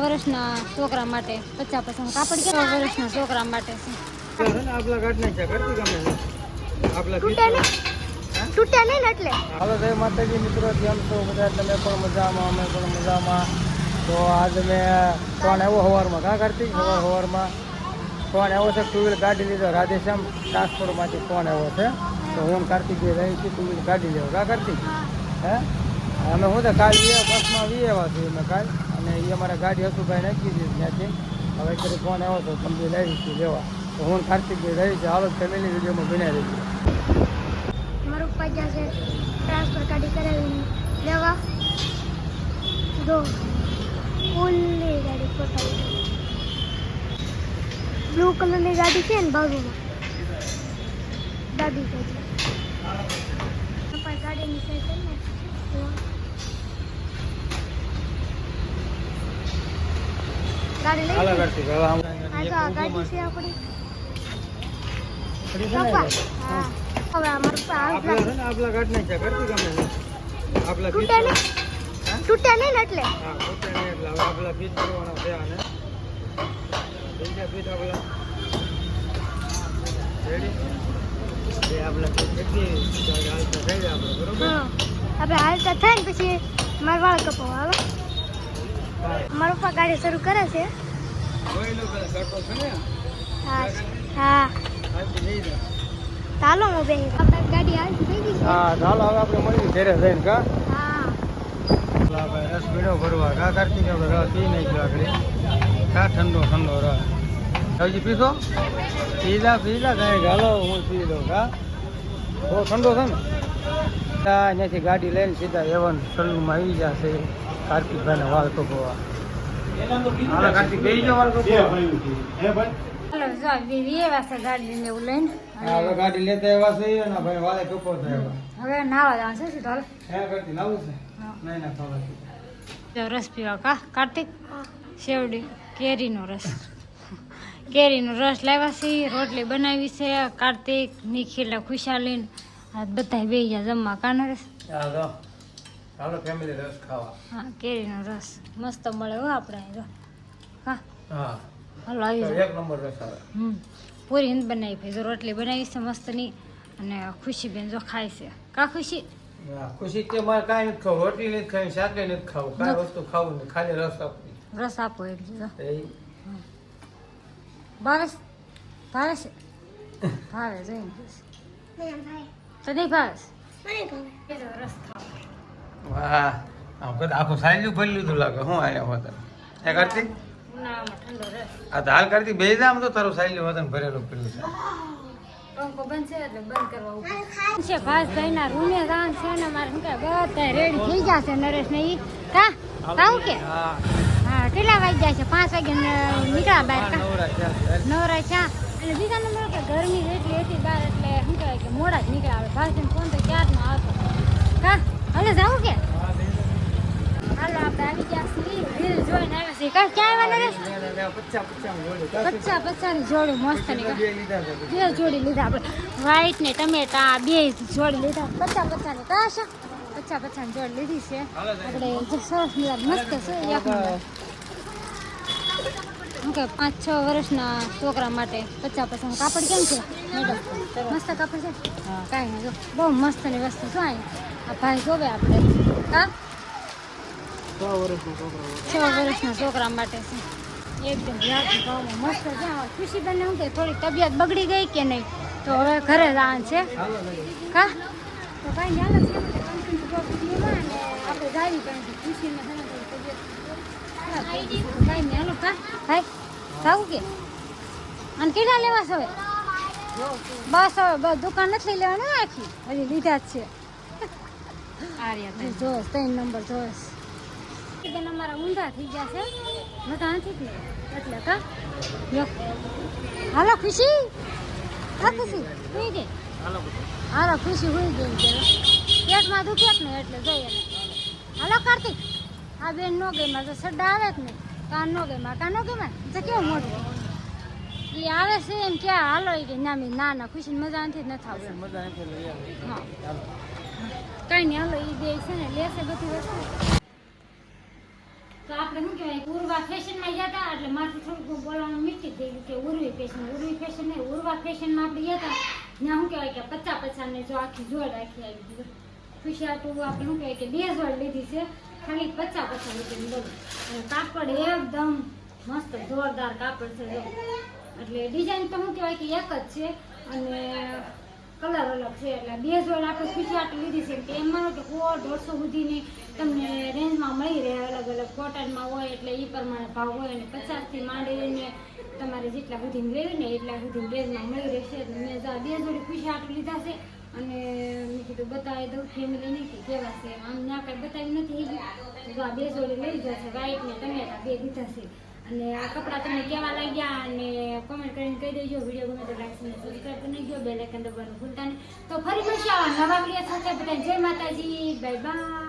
વર્ષના છોકરા માટે 50% કાપડ કે 6 વર્ષના છોકરા માટે છે આપલા ગાડ નાખ કરતી ગમે છે આપલા તૂટે નહીં એટલે હાલો જય માતાજી મિત્રો, કેમ છો બધા? તમે પણ મજામાં, અમે પણ મજામાં. તો આજે મેં ફોન આવ્યો સવારમાં, કાં કરતી સવારમાં ફોન આવ્યો છે. ટુ વ્હીલ ગાડી લીધો રાધેશ્યામ ટ્રાન્સપોર્ટમાંથી ફોન આવ્યો છે. તો હું કાર્તિક રહી છું, ટુ વ્હીલ ગાડી લેવો. કાં કરતી હે અમે હું તો કાલ બસમાં વી આવ્યા છીએ અમે કાલ, અને એ અમારે ગાડી હસુભાઈ નાખી દીધી ત્યાંથી. હવે અત્યારે ફોન આવ્યો તો તમને લઈ છું લેવા. તો હું કાર્તિકભાઈ રહી છે. હાલો ફેમિલી વિડીયોમાં બનાવી રહી છું. મારું પપ્પા જ્યાં છે ટ્રાન્સફર ગાડી કરાવી લેવા દો ફૂલની ગાડી પોતાની બ્લુ કલરની ગાડી છે ને બાજુમાં દાદી ગાડી પપ્પા ગાડીની સાઈડ છે ને ગાડી લઈ કરતી આ તો આ ગાડી છે આપણી પપ્પા હા હવે અમારું આપલા ગાડ નાખ કરતી ગમે છે આપલા તૂટે નહીં એટલે હા તૂટે નહીં એટલે હવે આપલા ફીટ કરવાના છે. આને બીજા ફીટ આપલા રેડી એ આપલા ફીટ કેટલી હાલતા થઈ જાય આપણે બરોબર. આપણે હાલતા થાય ને પછી મારા વાળ કપાવા આવે. મારા પપ્પા ગાડી શરૂ કરે છે. કરતો છે ને હા હા હાલતી જઈ જાય. ચાલો હું બે આપણે ગાડી હાલતી થઈ ગઈ છે. હા ચાલો હવે આપણે મળીએ ઘરે જઈને. કા હા ભાઈ રસ પીણો ભરવા કા કરતી કે આપણે રસ પી નહીં ગયો આગળ. કા ઠંડો ઠંડો રસ હજી પીશો? પીઝા કાંઈ ચાલો હું પી દઉં. કા બહુ ઠંડો છે ને. અહીંયાથી ગાડી લઈને સીધા એવન સલૂનમાં આવી જશે કાર્તિકભાઈને વાળ કપવા. હાલો કાર્તિક બેસી જાઓ વાળ કપવા. ચાલો જો એવા છે ગાડી લઈને એવું લઈને હવે ગાડી લેતા આવ્યા છે અને ભાઈ વાળે કપવતા આવ્યા. હવે નાવા જવાનું છે સીધો. હે કરતી લાવું છે? નહીં ના ખબર. રસ પીવા કા કાર્તિક શેવડી કેરીનો રસ લાવ્યા છે. રોટલી બનાવી છે. કાર્તિક નિખિલ ખુશાલીન બધા બે ગયા જમવા કાનો રસ. હાલો ફેમિલી રસ ખાવા. હા કેરીનો રસ મસ્ત મળે હો આપણે જો. હા હા હાલો આવી જાઓ. એક નંબર રસ આવે. પૂરી હિંદ બનાવી ભાઈ જો રોટલી બનાવી છે મસ્તની. અને ખુશીબેન જો ખાય છે. કા ખુશી ખુશી કે મારે કાંઈ નથી ખાવું, રોટલી નથી ખાવી, શાક નથી ખાવું, કાંઈ વસ્તુ ખાવું નહીં, ખાલી રસ આપવી. રસ આપો એટલે જો એ ભાવે છે જોઈને તો નહીં ભાવે રસ ખાવા વાહ આમ કદ આખું સાયલું ભરી લીધું લાગે. હું આયા હોત એ કરતી ઉનાળામાં ઠંડો રસ આ તો હાલ કરતી બે જામ તો તારું સાયલું વતન ભરેલું પેલું છે. પંખો બંધ છે એટલે બંધ કરવા ઉભું છે. ભાઈના રૂમે જવાનું છે ને મારે શું કે બધા રેડી થઈ જશે નરેશ ને ઈ કા આવું કે હા હા કેટલા વાગ્યા છે? 5 વાગે નીકળ્યા બહાર કા નવરા છે. નવરા ચા અને બીજા નંબર કે ગરમી એટલી હતી બહાર એટલે શું કહેવાય કે મોડા જ નીકળ્યા. આવે ભાઈ ફોન તો ક્યારનો આવતો કા હવે જાવું કે હાલો આપણે આવી ગયા છીએ. રીલ જોઈને આવ્યા છીએ. કા ક્યાં આવ્યા નરેશ? 50 ની જોડી મસ્ત ની બે જોડી લીધા આપણે વ્હાઈટ ને ટમેટા બે જોડી લીધા 50 ની કાશ 50 ની જોડી લીધી છે આપણે. સરસ મસ્ત છે એક નંબર. શું કે 5-6 વર્ષના છોકરા માટે 50% કાપડ કેમ છે મેડમ? મસ્ત કાપડ છે. કાંઈ નહીં જો બહુ મસ્ત ની વસ્તુ શું આ ભાઈ જોવે આપણે કા 6 વર્ષના છોકરા માટે છે. એકદમ વ્યાજબી ભાવમાં મસ્ત છે. ખુશીબેનને શું કે થોડી તબિયત બગડી ગઈ કે નહીં તો હવે ઘરે જવાનું છે કા તો કાંઈ હાલ છે અને આપણે જાવી પણ ખુશીને તબિયત કાંઈ નહીં હાલો કા ભાઈ જાવું કે અને કેટલા લેવા છે હવે? બસ હવે દુકાન નથી લઈ લેવાનું આખી હજી લીધા જ છે. જોશ 3 નંબર જોશ બેન અમારા ઊંધા થઈ ગયા છે મજા નથી થઈ એટલે કા હાલો ખુશી હા ખુશી હોઈ ગઈ. હાલો ખુશી હોઈ ગઈ પેટમાં દુખે ને એટલે જઈએ હાલો કાર્તિક આ બેન નો ગેમાં તો સડ્ડા આવે જ ને કાન નો ગેમાં તો કેવું મોટું એ આવે છે એમ ક્યાં હાલો એ કે ના ખુશી મજા નથી આવશે. હા કાંઈ નહીં હાલો એ બે છે ને લેશે બધી વસ્તુ તો આપણે શું કહેવાય ઉર્વા ફેશનમાં ગયા હતા એટલે માથું થોડુંક બોલવાનું મીઠી થઈ ગયું કે ઉર્વી ફેશન નહીં ઉર્વા ફેશનમાં આપણે ગયા હતા ત્યાં શું કહેવાય કે 50 ને જો આખી જોડ આખી આવી ગઈ ખુશી આટલું આપણે શું કહેવાય કે 2 જોડ લીધી છે ખાલી 50 રૂપિયાની બોલો અને કાપડ એકદમ મસ્ત જોરદાર કાપડ છે જો એટલે ડિઝાઇન તો શું કહેવાય કે એક જ છે અને કલર અલગ છે એટલે 2 જોડ આપણે ખુશી આટલી લીધી છે કે એમ માનો કે 100-150 સુધીની તમને રેન્જમાં મળી રહે અલગ અલગ કોટનમાં હોય એટલે એ પ્રમાણે ભાવ હોય અને 50થી માંડીને તમારે જેટલા સુધી લેવી ને એટલા સુધી રેન્જમાં મળી રહેશે એટલે મેં 2 જોડી ખુશી આટલી લીધા છે અને મેં કીધું બતાવી દઉં ફેમિલીને કે કેવા છે આમ ના કાંઈ બતાવી નથી તો આ 2 જોડી લઈ જશે વ્હાઈટ ને ટમેટા 2 દીધા છે અને આ કપડાં તમને કેવા લાગ્યા અને કોમેન્ટ કરીને કહી દેજો વિડીયો ગમે તો લાઈક અને સબસ્ક્રાઈબ કરી દેજો બેલ આઇકન દબાવવાનું ભૂલતા નહીં તો ફરી મળશે આવા નવા વિડીયો સાથે બધા જય માતાજી બાય બાય